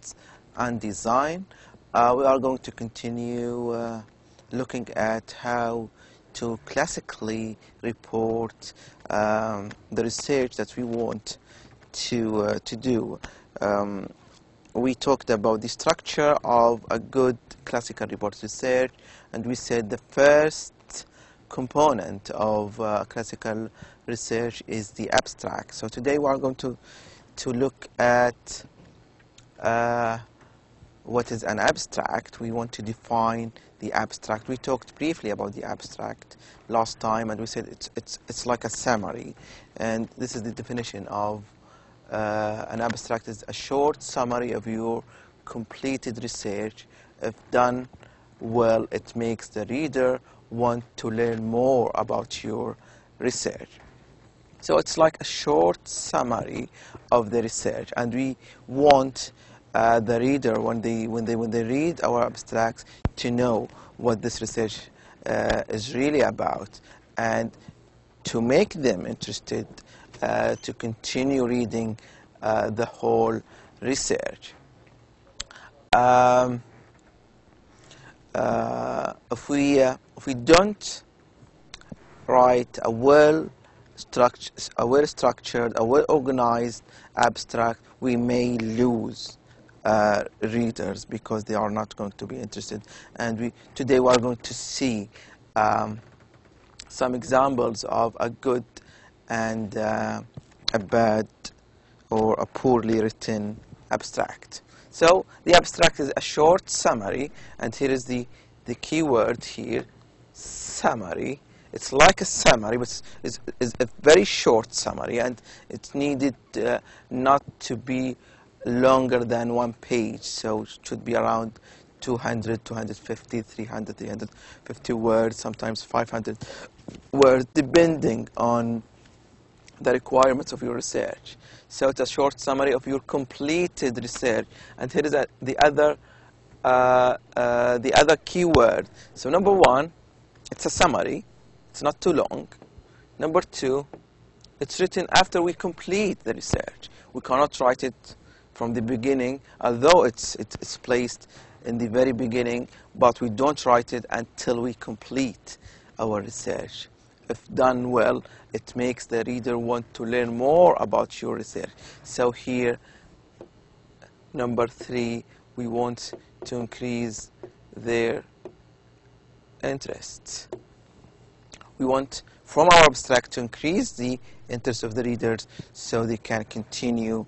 tests and design. We are going to continue looking at how to classically report the research that we want to do. We talked about the structure of a good classical report research, and we said the first component of classical research is the abstract. So today we are going to look at what is an abstract. We want to define the abstract. We talked briefly about the abstract last time, and we said it's like a summary, and this is the definition of an abstract is a short summary of your completed research. If done well, it makes the reader want to learn more about your research. So it's like a short summary of the research, and we want the reader, when they read our abstracts, to know what this research is really about, and to make them interested to continue reading the whole research. If we don't write a well-structured, a well-organized abstract, we may lose readers because they are not going to be interested. And today we are going to see some examples of a good and a bad or a poorly written abstract. So the abstract is a short summary, and here is the key word here, summary. It's like a summary, but it's a very short summary, and it's needed not to be longer than 1 page. So it should be around 200, 250, 300, 350 words, sometimes 500 words, depending on the requirements of your research. So it's a short summary of your completed research. And here is the other keyword. So number one, it's a summary. It's not too long. Number two, it's written after we complete the research. We cannot write it from the beginning, although it's placed in the very beginning, but we don't write it until we complete our research. If done well, it makes the reader want to learn more about your research. So here, number three, we want to increase their interest. We want, from our abstract, to increase the interest of the readers so they can continue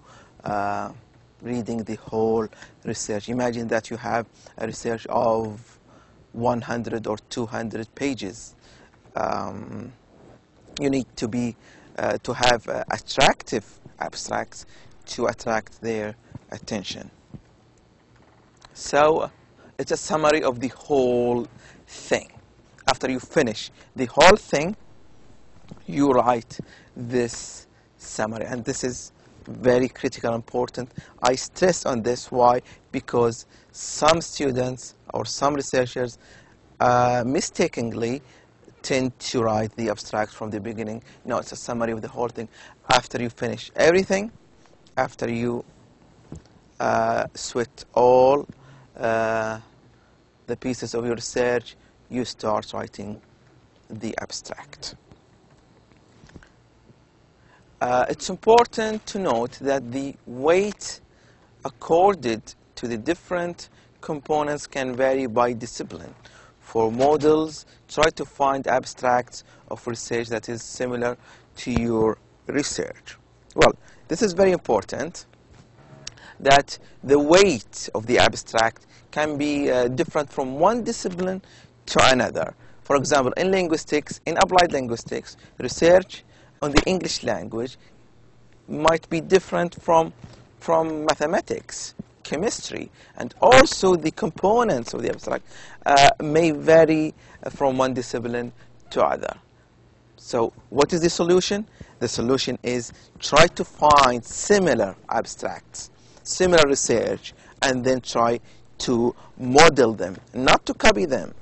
reading the whole research. Imagine that you have a research of 100 or 200 pages. You need to have attractive abstracts to attract their attention. So it's a summary of the whole thing. After you finish the whole thing, you write this summary, and this is very critical and important. I stress on this. Why? Because some students or some researchers mistakenly tend to write the abstract from the beginning. No, it's a summary of the whole thing. After you finish everything, after you sweat all the pieces of your research, you start writing the abstract. It's important to note that the weight accorded to the different components can vary by discipline. For models, try to find abstracts of research that is similar to your research. Well, this is very important, that the weight of the abstract can be different from one discipline to another. For example, in linguistics, in applied linguistics, research on the English language might be different from mathematics, chemistry, and also the components of the abstract may vary from one discipline to other. So what is the solution? The solution is try to find similar abstracts, similar research, and then try to model them, not to copy them.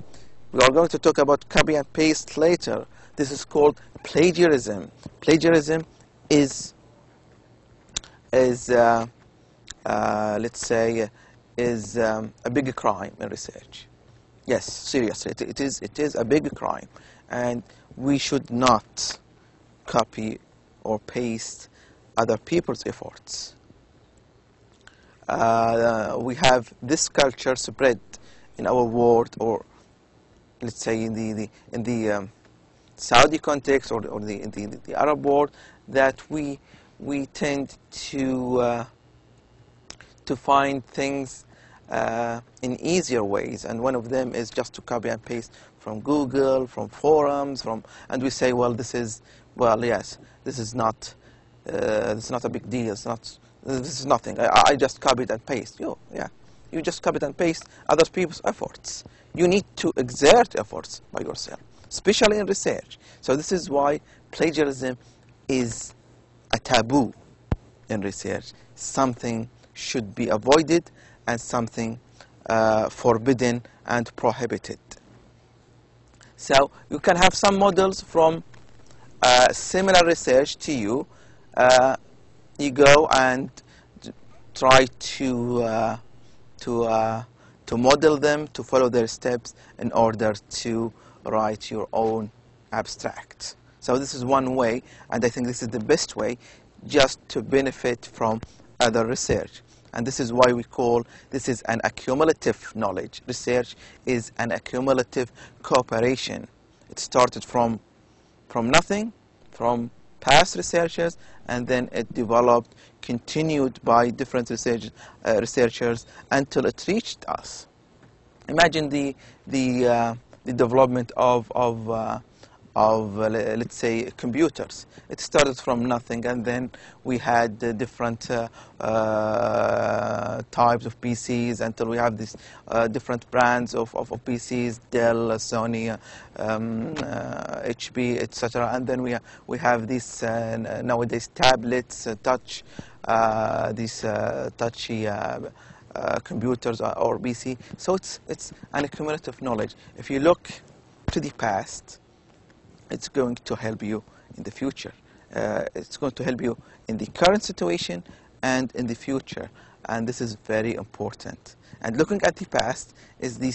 We are going to talk about copy and paste later. This is called plagiarism. Plagiarism is let's say, is a big crime in research. Yes, seriously, it is a big crime, and we should not copy or paste other people's efforts. We have this culture spread in our world, or let's say in the Saudi context, or the Arab world, that we tend to find things in easier ways, and one of them is just to copy and paste from Google, from forums, and we say, well, this is not a big deal. This is nothing. I just copied and paste. You just copied and paste other people's efforts. You need to exert efforts by yourself, especially in research. So this is why plagiarism is a taboo in research. Something should be avoided, and something forbidden and prohibited. So you can have some models from similar research to you. You go and try to model them, to follow their steps in order to write your own abstract. So this is one way, and I think this is the best way, just to benefit from other research. And this is why we call this is an accumulative knowledge. Research is an accumulative cooperation. It started from nothing, from past researchers, and then it developed, continued by different researchers until it reached us. Imagine the development of let's say computers. It started from nothing, and then we had different types of PCs until we have these different brands of PCs, Dell, Sony, HP, etc. And then we have these nowadays tablets, touch, these touchy computers or PC. So it's an accumulative knowledge. If you look to the past, it's going to help you in the future. It's going to help you in the current situation and in the future, and this is very important. And looking at the past is the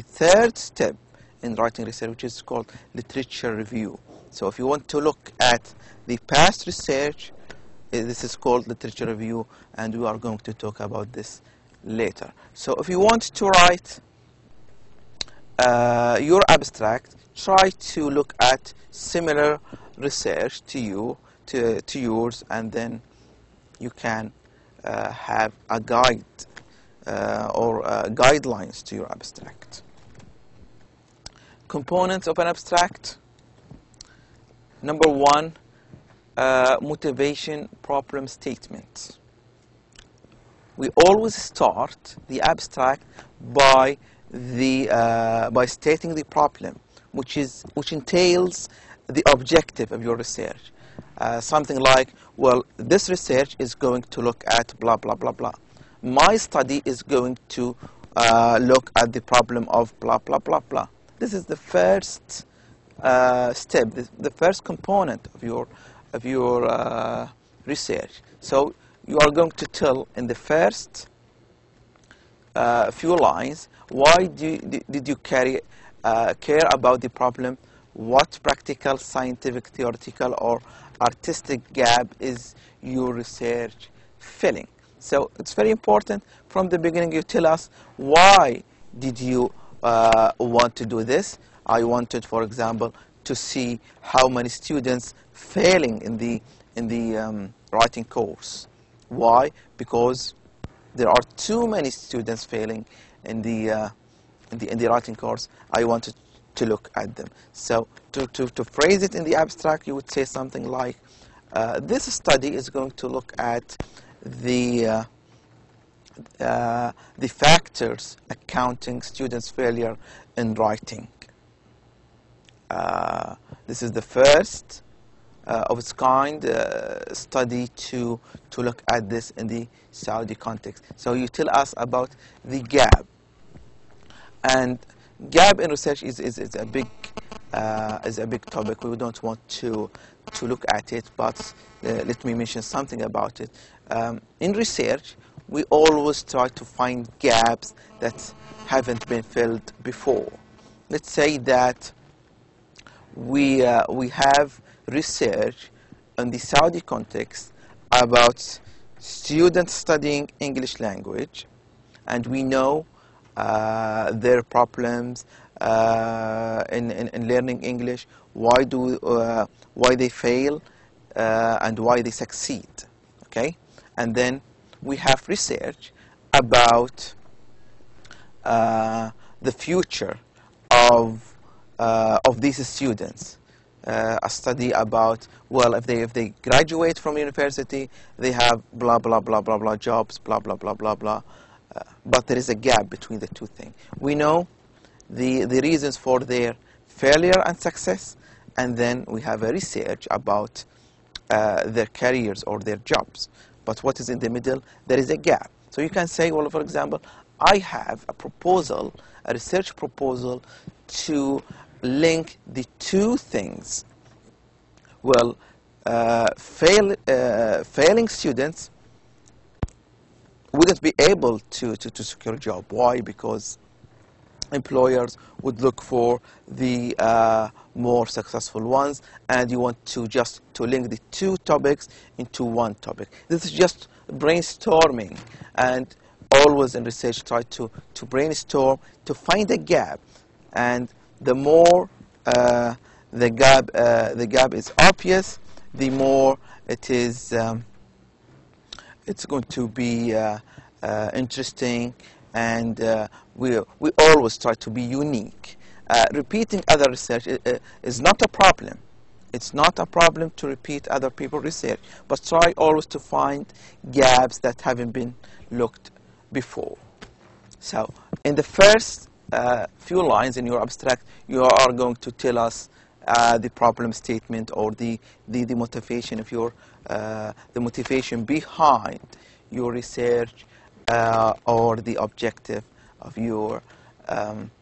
third step in writing research, which is called literature review. So if you want to look at the past research, this is called literature review, and we are going to talk about this later. So if you want to write your abstract, try to look at similar research to yours, and then you can have a guide or guidelines to your abstract. Components of an abstract. Number one, motivation problem statement. We always start the abstract by stating the problem, which entails the objective of your research. Something like, well, this research is going to look at blah, blah, blah, blah. My study is going to look at the problem of blah, blah, blah, blah. This is the first step, the first component of your research. So you are going to tell in the first few lines why did you care about the problem, what practical, scientific, theoretical, or artistic gap is your research filling. So it's very important from the beginning you tell us why did you want to do this. I wanted, for example, to see how many students failing in the writing course. Why? Because there are too many students failing in the writing course. I wanted to look at them. So to phrase it in the abstract, you would say something like, this study is going to look at the factors accounting students' failure in writing. This is the first of its kind study to look at this in the Saudi context. So you tell us about the gap, and gap in research is a big topic. We don't want to to look at it, but let me mention something about it. In research, we always try to find gaps that haven't been filled before. Let's say that we have research in the Saudi context about students studying English language, and we know their problems in learning English, why they fail, and why they succeed. Okay, and then we have research about the future of these students. A study about, well, if they graduate from university, they have blah blah blah blah blah jobs, blah blah blah blah blah. But there is a gap between the two things. We know the reasons for their failure and success, and then we have a research about their careers or their jobs. But what is in the middle? There is a gap. So you can say, well, for example, I have a proposal, a research proposal, to link the two things. Well, failing students wouldn't be able to secure a job. Why? Because employers would look for the more successful ones, and you want to just link the two topics into one topic. This is just brainstorming, and always in research try to brainstorm to find a gap, and the more the gap is obvious, the more it is it's going to be interesting, and we always try to be unique. Repeating other research is not a problem. It's not a problem to repeat other people's research, but try always to find gaps that haven't been looked before. So in the first few lines in your abstract, you are going to tell us the problem statement, or the motivation of your the motivation behind your research, or the objective of your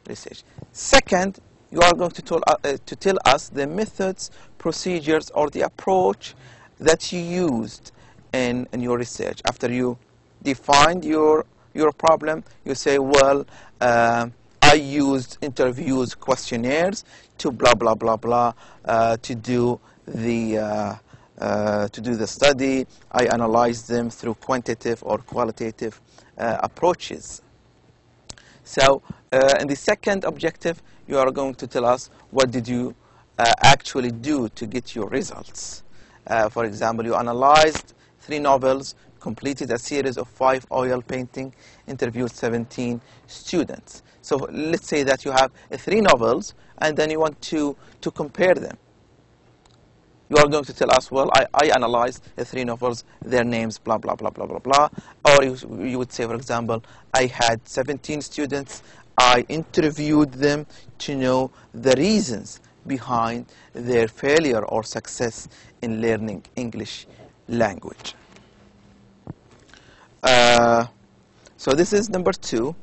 research. Second, you are going to tell us the methods, procedures, or the approach that you used in your research. After you defined your problem, you say, well, I used interviews, questionnaires to blah blah blah blah to do the study. I analyzed them through quantitative or qualitative approaches. So in the second objective, you are going to tell us what did you actually do to get your results. For example, you analyzed 3 novels, completed a series of 5 oil paintings, interviewed 17 students. So let's say that you have 3 novels, and then you want to compare them. You are going to tell us, well, I analyzed 3 novels, their names, blah, blah, blah, blah, blah, blah. Or you would say, for example, I had 17 students. I interviewed them to know the reasons behind their failure or success in learning English language. So this is number 2,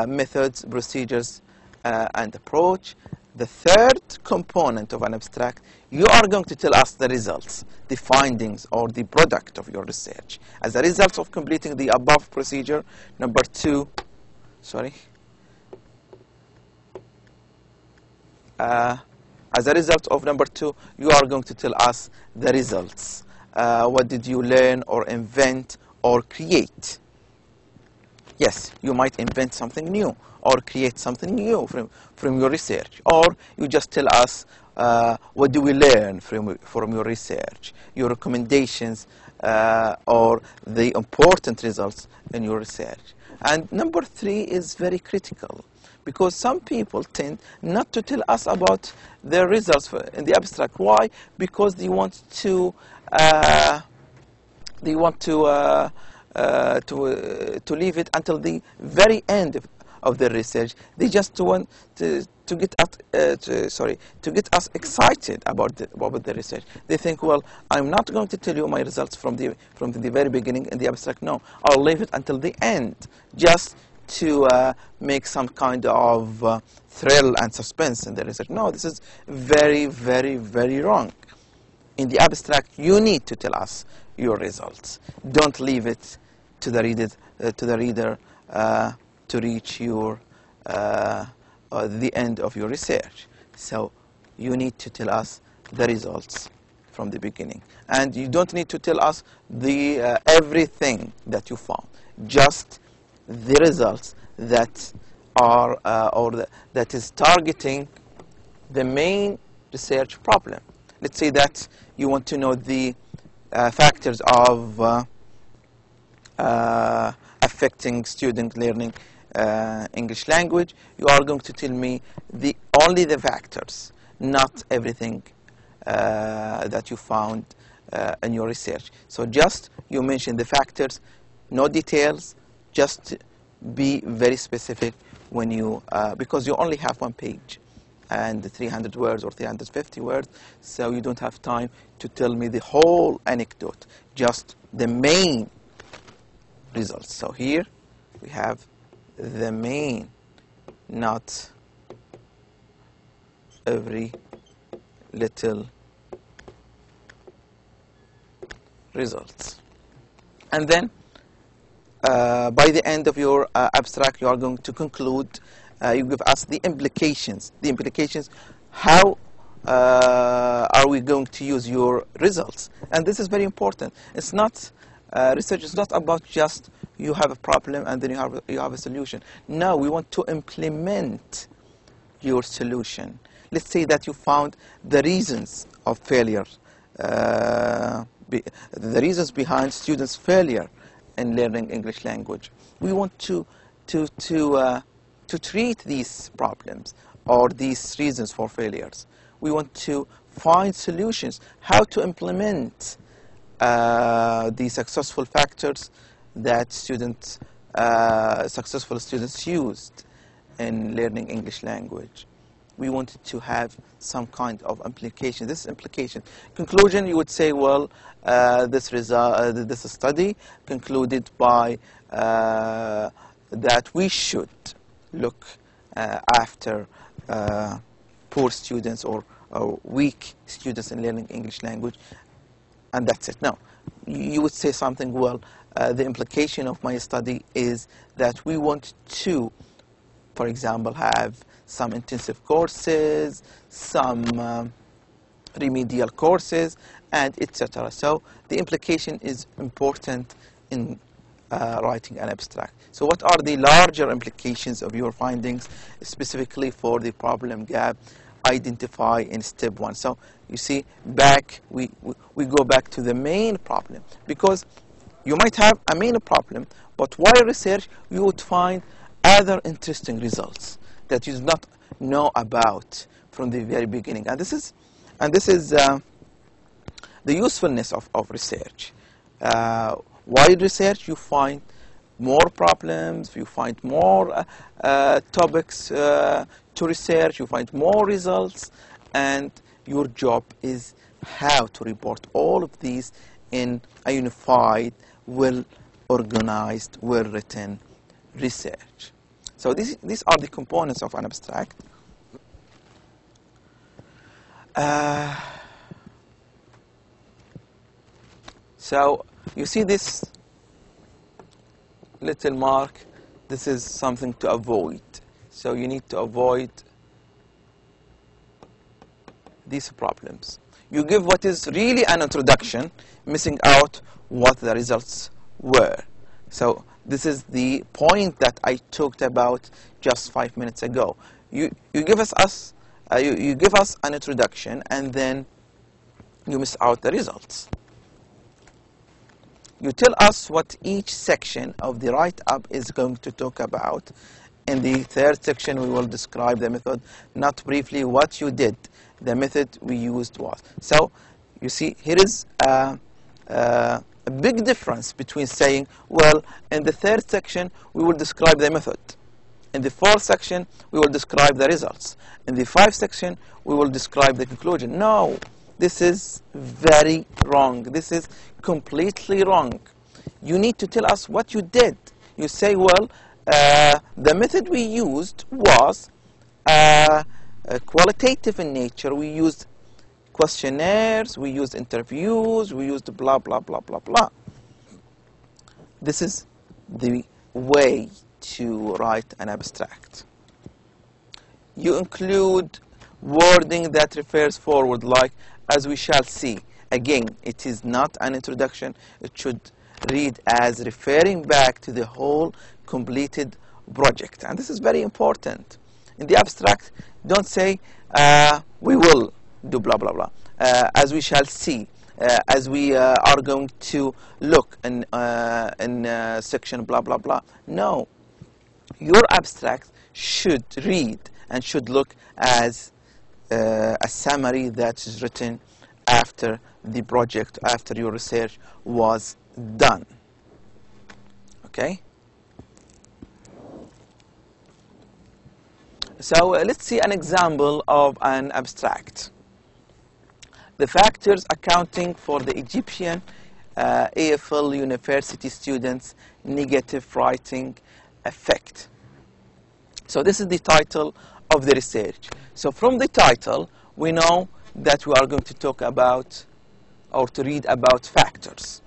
methods, procedures, and approach. The third component of an abstract, you are going to tell us the results, the findings, or the product of your research. As a result of completing the above procedure, number 2, as a result of number 2, you are going to tell us the results. What did you learn or invent or create? Yes, you might invent something new or create something new from your research. Or you just tell us what do we learn from your research, your recommendations, or the important results in your research. And number 3 is very critical, because some people tend not to tell us about their results in the abstract. Why? Because they want to leave it until the very end of their research. They just want to get us excited about the research. They think, well, I'm not going to tell you my results from the very beginning in the abstract. No, I'll leave it until the end, just to make some kind of thrill and suspense in the research. No, this is very, very, very wrong. in the abstract, you need to tell us your results. Don't leave it to the reader to reach your the end of your research. So you need to tell us the results from the beginning, and you don't need to tell us the everything that you found. Just the results that are that is targeting the main research problem. Let's say that you want to know the factors of affecting student learning English language. You are going to tell me only the factors, not everything that you found in your research. So just you mention the factors, no details. Just be very specific when you because you only have one page and 300 words or 350 words, so you don't have time to tell me the whole anecdote, just the main results. So here we have the main, not every little results. And then by the end of your abstract, you are going to conclude. You give us the implications. The implications, how are we going to use your results? And this is very important. It's not research is not about just you have a problem and then you have a solution. No, we want to implement your solution. Let's say that you found the reasons of failure, the reasons behind students' failure in learning English language. We want to treat these problems or these reasons for failures. We want to find solutions, how to implement the successful factors that successful students used in learning English language. We wanted to have some kind of implication. This implication. Conclusion, you would say, well, this study concluded by that we should look after poor students or weak students in learning English language, and that's it. No, you would say something, well, the implication of my study is that we want to, for example, have some intensive courses, some remedial courses, and etc. So the implication is important in writing an abstract. So what are the larger implications of your findings, specifically for the problem gap identify in step 1? So you see, we go back to the main problem, because you might have a main problem, but while research you would find other interesting results that you do not know about from the very beginning. And this is the usefulness of research. While research, you find more problems, you find more topics to research, you find more results, and your job is how to report all of these in a unified, well-organized, well-written research. So these are the components of an abstract. So you see this little mark. This is something to avoid. So you need to avoid these problems. You give what is really an introduction, missing out what the results were. So this is the point that I talked about just 5 minutes ago. You give us an introduction, and then you miss out the results. You tell us what each section of the write-up is going to talk about. In the third section, we will describe the method, not briefly what you did. The method we used was. So you see, here is a big difference between saying, well, in the third section, we will describe the method. In the fourth section, we will describe the results. In the fifth section, we will describe the conclusion. No, this is very wrong. This is completely wrong. You need to tell us what you did. You say, well, the method we used was qualitative in nature. We used questionnaires, we used interviews, we used blah, blah, blah, blah, blah. This is the way to write an abstract. You include wording that refers forward, like as we shall see. Again, it is not an introduction. It should read as referring back to the whole completed project. And this is very important. In the abstract, don't say, we will do blah, blah, blah. As we shall see. As we are going to look in section blah, blah, blah. No. Your abstract should read and should look as a summary that is written after the project, after your research was done. Okay? So let's see an example of an abstract. The factors accounting for the Egyptian AFL University students' negative writing effect. So this is the title of the research. So from the title, we know that we are going to talk about or to read about factors.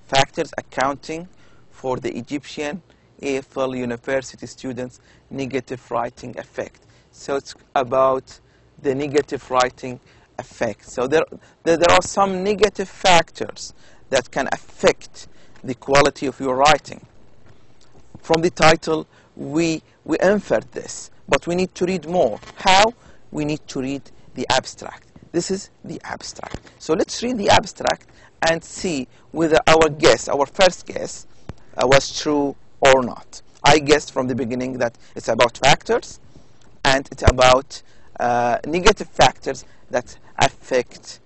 Factors accounting for the Egyptian AFL University students' negative writing effect. So it's about the negative writing effect. So there are some negative factors that can affect the quality of your writing. From the title, we inferred this, but we need to read more. How? We need to read the abstract. This is the abstract. So let's read the abstract and see whether our guess, our first guess, was true or not. I guessed from the beginning that it's about factors and it's about negative factors that affect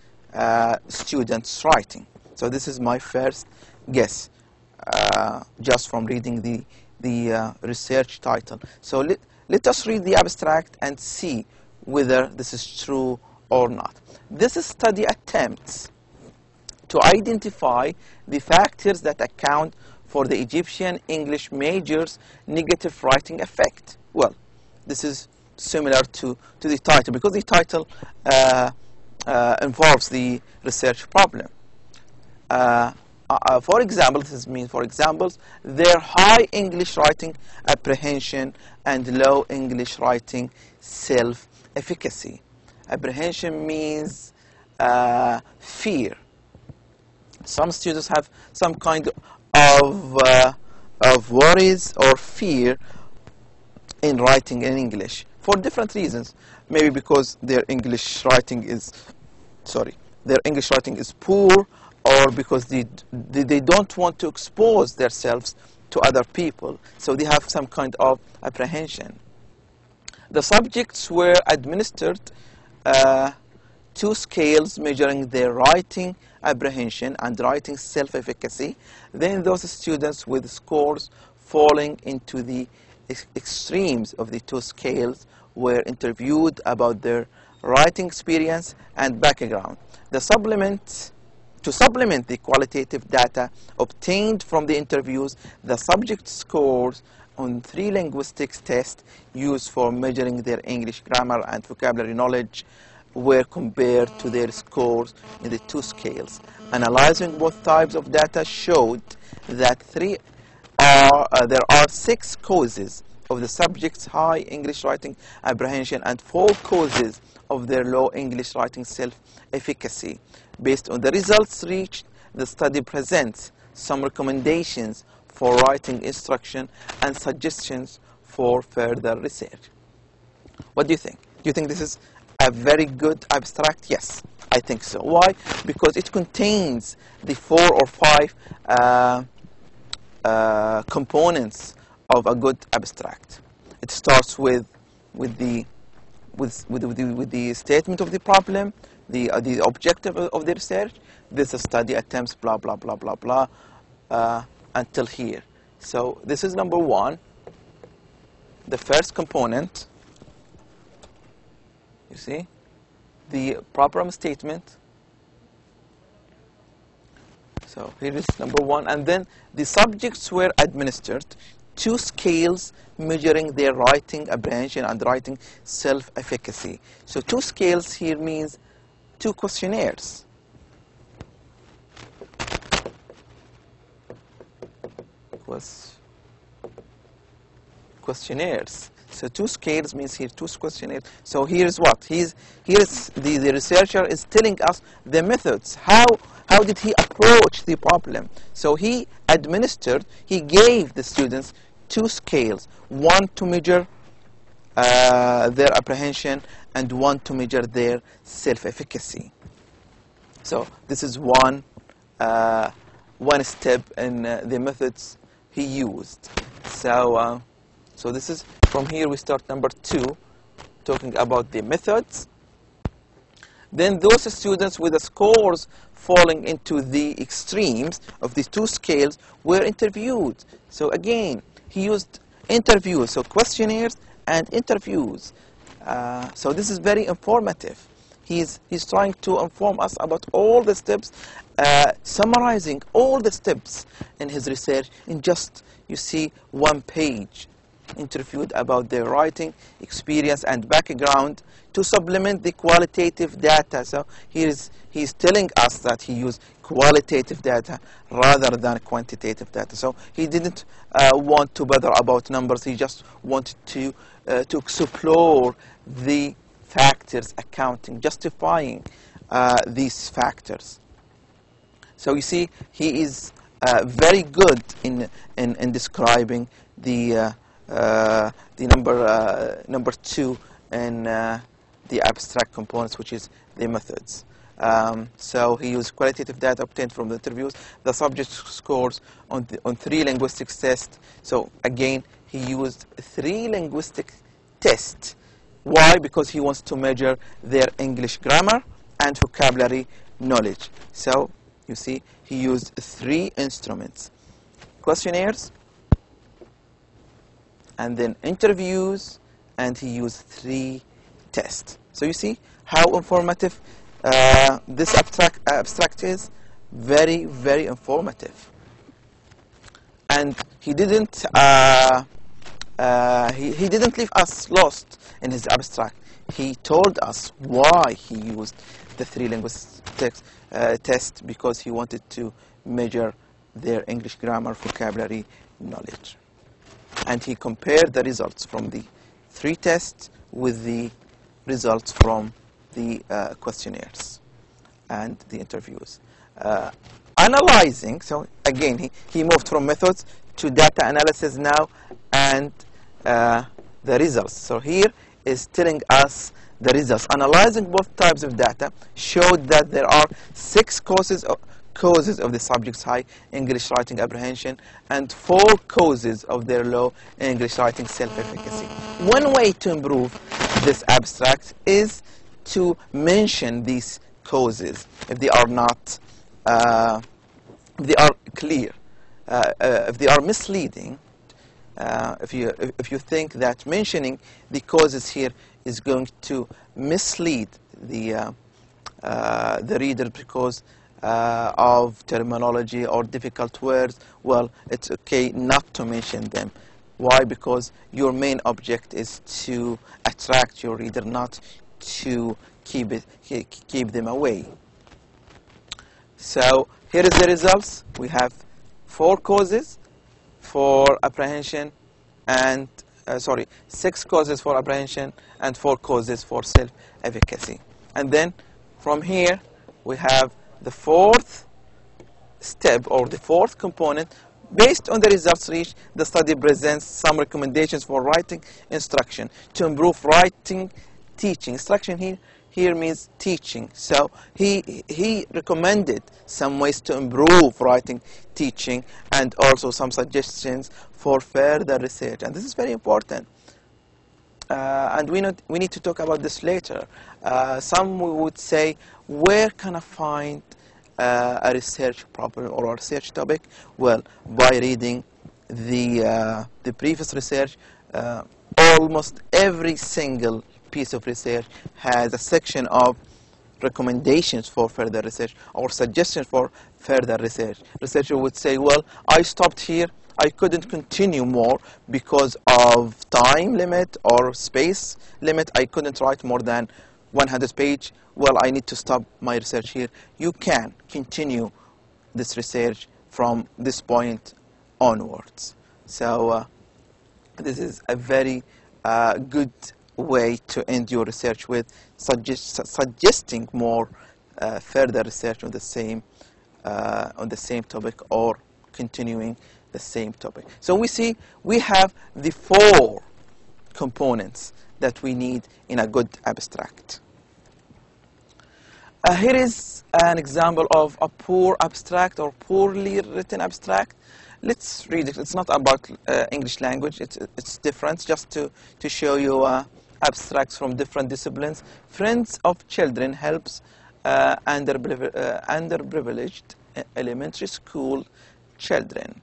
students' writing. So this is my first guess, just from reading the research title. So let us read the abstract and see whether this is true or not. This study attempts to identify the factors that account for the Egyptian English major's negative writing effect. Well, this is similar to the title, because the title involves the research problem. For example, this means, for examples, their high English writing apprehension and low English writing self-efficacy. Apprehension means fear. Some students have some kind of worries or fear in writing in English for different reasons. Maybe because their English writing is poor, or because they don't want to expose themselves to other people. So they have some kind of apprehension. The subjects were administered 2 scales measuring their writing apprehension and writing self-efficacy. Then those students with scores falling into the extremes of the 2 scales were interviewed about their writing experience and background. To supplement the qualitative data obtained from the interviews, the subject scores on 3 linguistics tests used for measuring their English grammar and vocabulary knowledge were compared to their scores in the 2 scales. Analyzing both types of data showed that there are 6 causes of the subject's high English writing apprehension and 4 causes of their low English writing self-efficacy. Based on the results reached, the study presents some recommendations for writing instruction and suggestions for further research. What do you think? Do you think this is a very good abstract? Yes, I think so. Why? Because it contains the 4 or 5 components of a good abstract. It starts with the statement of the problem, the objective of the research. This study attempts blah blah blah blah blah until here. So this is number 1, the first component. You see, the problem statement. So here is number 1, and then the subjects were administered 2 scales measuring their writing apprehension and writing self-efficacy. So 2 scales here means two questionnaires. Questionnaires. So two scales means here two questionnaires. So here's what here's the researcher is telling us the methods. How did he approach the problem? So he gave the students two scales, one to measure their apprehension and one to measure their self-efficacy. So this is one step in the methods he used. So this is, from here we start number 2, talking about the methods. Then those students with the scores falling into the extremes of these two scales were interviewed. So again, he used interviews, so questionnaires and interviews. So this is very informative. He's trying to inform us about all the steps, summarizing all the steps in his research in just, you see, one page. Interviewed about their writing experience and background to supplement the qualitative data. So he's telling us that he used qualitative data rather than quantitative data. So he didn't want to bother about numbers. He just wanted to explore the factors, accounting, justifying these factors. So you see, he is very good in describing the number 2 in the abstract components, which is the methods. So he used qualitative data obtained from the interviews, the subject scores on 3 linguistic tests. So again, he used 3 linguistic tests. Why? Because he wants to measure their English grammar and vocabulary knowledge. So you see, he used 3 instruments: questionnaires, and then interviews, and he used 3 tests. So you see how informative this abstract is. Very, very informative. And he didn't he didn't leave us lost in his abstract. He told us why he used the 3 linguistic tests, because he wanted to measure their English grammar, vocabulary knowledge. And he compared the results from the 3 tests with the results from the questionnaires and the interviews. Analyzing, so again, he moved from methods to data analysis now, and the results. So here is telling us the results. Analyzing both types of data showed that there are 6 causes of the subject's high English writing apprehension and 4 causes of their low English writing self-efficacy. One way to improve this abstract is to mention these causes if they are not, if they are clear, if they are misleading. If you think that mentioning the causes here is going to mislead the reader because of terminology or difficult words, well, it's okay not to mention them. Why? Because your main object is to attract your reader, not to keep them away. So here is the results. We have 4 causes for apprehension and 6 causes for apprehension and 4 causes for self-efficacy. And then from here we have the 4th step, or the 4th component. Based on the results reached, the study presents some recommendations for writing instruction to improve writing teaching. Instruction here means teaching. So he recommended some ways to improve writing teaching and also some suggestions for further research. And this is very important. And we need to talk about this later. Some would say, where can I find a research problem or a research topic? Well, by reading the previous research. Almost every single piece of research has a section of recommendations for further research or suggestions for further research. Researcher would say, well, I stopped here. I couldn't continue more because of time limit or space limit. I couldn't write more than 100 page, well, I need to stop my research here. You can continue this research from this point onwards. So this is a very good way to end your research with, suggesting more further research on the same topic, or continuing the same topic. So we see we have the 4 components that we need in a good abstract. Here is an example of a poor abstract or poorly written abstract. Let's read it. It's not about English language. It's different, just to show you abstracts from different disciplines. Friends of Children helps underprivileged elementary school children.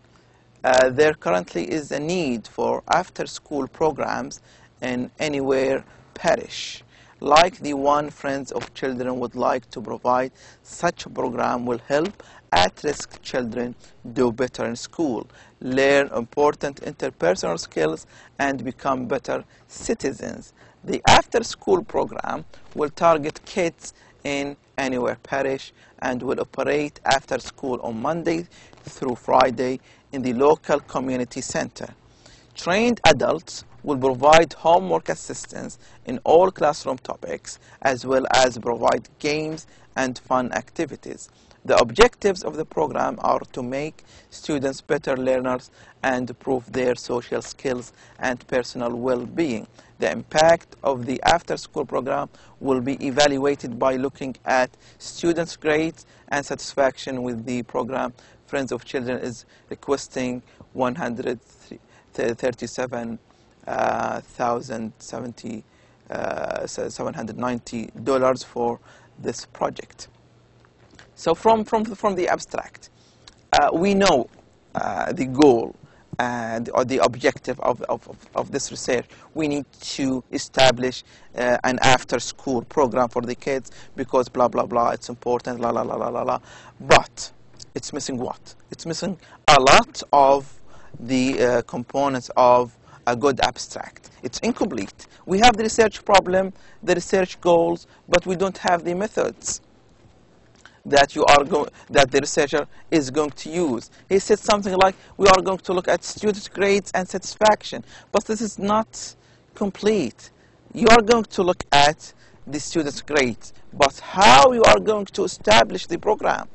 There currently is a need for after-school programs in Anywhere parish. Like the one Friends of Children would like to provide, such a program will help at-risk children do better in school, learn important interpersonal skills, and become better citizens. The after-school program will target kids in Anywhere parish and will operate after school on Monday through Friday in the local community center. Trained adults will provide homework assistance in all classroom topics, as well as provide games and fun activities. The objectives of the program are to make students better learners and improve their social skills and personal well-being. The impact of the after-school program will be evaluated by looking at students' grades and satisfaction with the program. Friends of Children is requesting $790 for this project. So from the abstract, we know the goal or the objective of this research. We need to establish an after-school program for the kids because blah, blah, blah, it's important, la, la, la, la, la, la. But it's missing what? It's missing a lot of the components of a good abstract. It's incomplete. We have the research problem, the research goals, but we don't have the methods that the researcher is going to use. He said something like, we are going to look at student grades and satisfaction, but this is not complete. You are going to look at the student's grades, but how you are going to establish the program?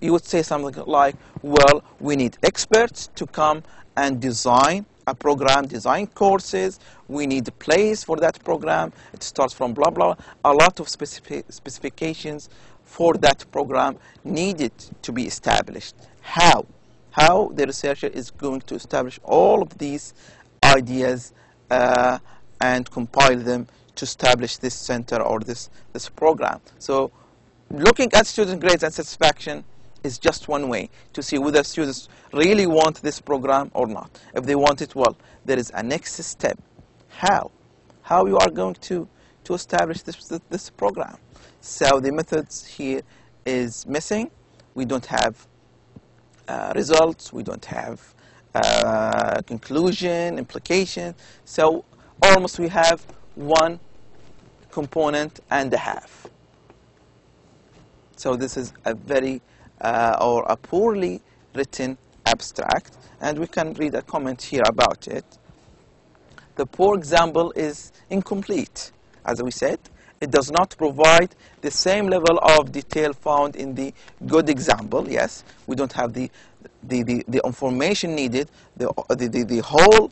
You would say something like, well, we need experts to come and design a program, design courses. We need a place for that program. It starts from blah, blah. A lot of specifications for that program needed to be established. How the researcher is going to establish all of these ideas and compile them to establish this center or this program. So looking at student grades and satisfaction is just one way to see whether students really want this program or not. If they want it, well, there is a next step. How you are going to establish this program. So the methods here is missing. We don't have results. We don't have conclusion, implication. So almost we have one component and a half. So this is a very or a poorly written abstract, and we can read a comment here about it. The poor example is incomplete, as we said. It does not provide the same level of detail found in the good example. Yes, we don't have the information needed. The whole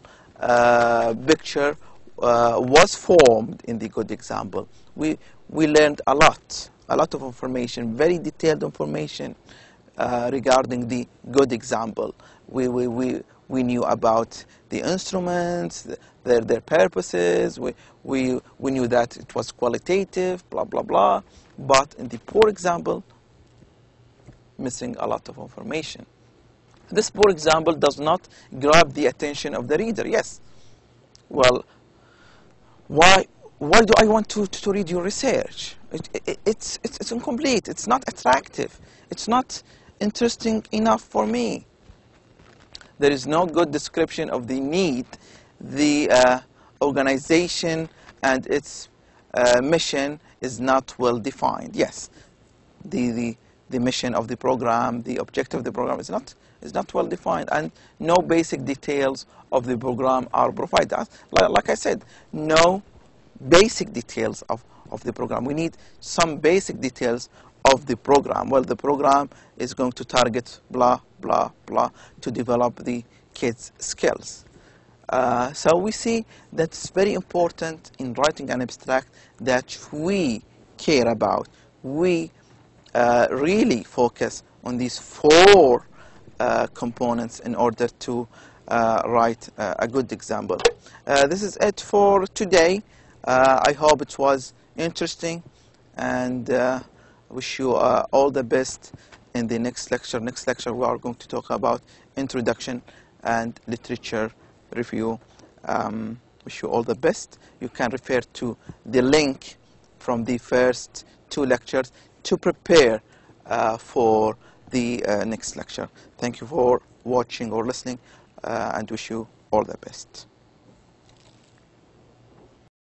picture was formed in the good example. We learned a lot of information, very detailed information regarding the good example. We knew about the instruments, their purposes. We knew that it was qualitative, blah, blah, blah. But in the poor example, missing a lot of information. This poor example does not grab the attention of the reader. Yes. Well, why do I want to read your research? It's incomplete. It's not attractive. It's not interesting enough for me. There is no good description of the need, the organization, and its mission is not well defined. Yes, the mission of the program, the objective of the program is not well defined, and no basic details of the program are provided. Like I said, no basic details of the program. We need some basic details of the program. Well, the program is going to target blah, blah, blah to develop the kids' skills. So we see that it's very important in writing an abstract that we care about. We really focus on these 4 components in order to write a good example. This is it for today. I hope it was interesting, and wish you all the best in the next lecture. Next lecture we are going to talk about introduction and literature review. Wish you all the best. You can refer to the link from the first 2 lectures to prepare for the next lecture. Thank you for watching or listening, and wish you all the best.